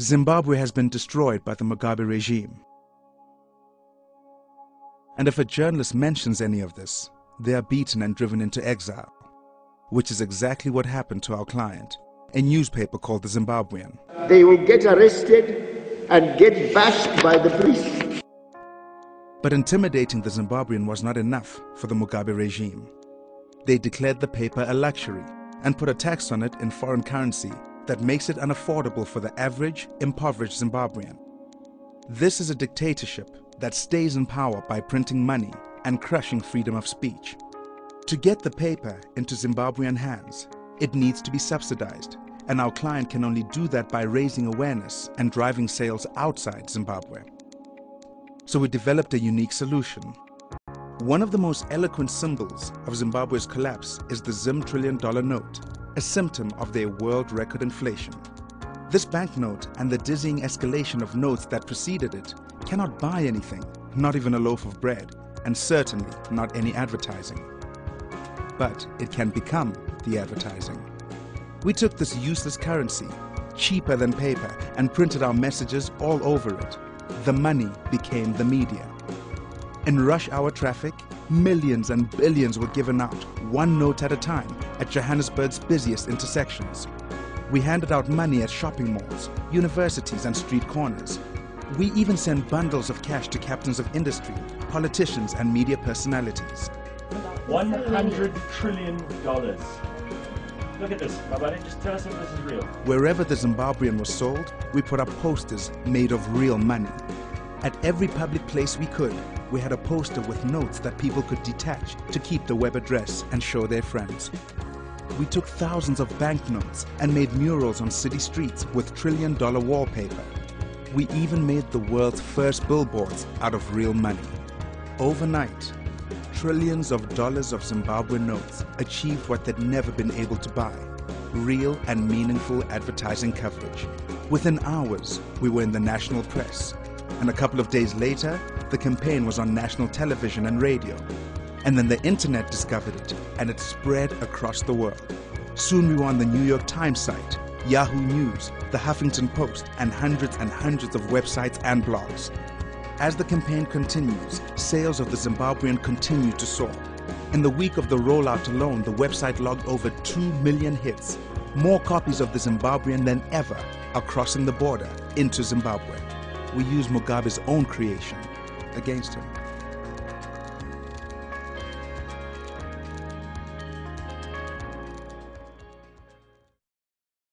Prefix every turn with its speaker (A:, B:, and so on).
A: Zimbabwe has been destroyed by the Mugabe regime. And if a journalist mentions any of this, they are beaten and driven into exile, which is exactly what happened to our client, a newspaper called The Zimbabwean.
B: They will get arrested and get bashed by the police.
A: But intimidating The Zimbabwean was not enough for the Mugabe regime. They declared the paper a luxury and put a tax on it in foreign currency that makes it unaffordable for the average, impoverished Zimbabwean. This is a dictatorship that stays in power by printing money and crushing freedom of speech. To get the paper into Zimbabwean hands, it needs to be subsidized, and our client can only do that by raising awareness and driving sales outside Zimbabwe. So we developed a unique solution. One of the most eloquent symbols of Zimbabwe's collapse is the Zim $1 trillion note, a symptom of their world record inflation. This banknote and the dizzying escalation of notes that preceded it cannot buy anything, not even a loaf of bread, and certainly not any advertising. But it can become the advertising. We took this useless currency, cheaper than paper, and printed our messages all over it. The money became the media. In rush hour traffic, millions and billions were given out, one note at a time, at Johannesburg's busiest intersections. We handed out money at shopping malls, universities and street corners. We even sent bundles of cash to captains of industry, politicians and media personalities.
C: $100 trillion. Look at this, my buddy, just tell us if this is real.
A: Wherever the Zimbabwean was sold, we put up posters made of real money. At every public place we could, we had a poster with notes that people could detach to keep the web address and show their friends. We took thousands of banknotes and made murals on city streets with $1 trillion wallpaper. We even made the world's first billboards out of real money. Overnight, trillions of dollars of Zimbabwean notes achieved what they'd never been able to buy: real and meaningful advertising coverage. Within hours, we were in the national press. And a couple of days later, the campaign was on national television and radio. And then the internet discovered it, and it spread across the world. Soon we were on the New York Times site, Yahoo News, the Huffington Post, and hundreds of websites and blogs. As the campaign continues, sales of the Zimbabwean continue to soar. In the week of the rollout alone, the website logged over 2 million hits. More copies of the Zimbabwean than ever are crossing the border into Zimbabwe. We use Mugabe's own creation against him.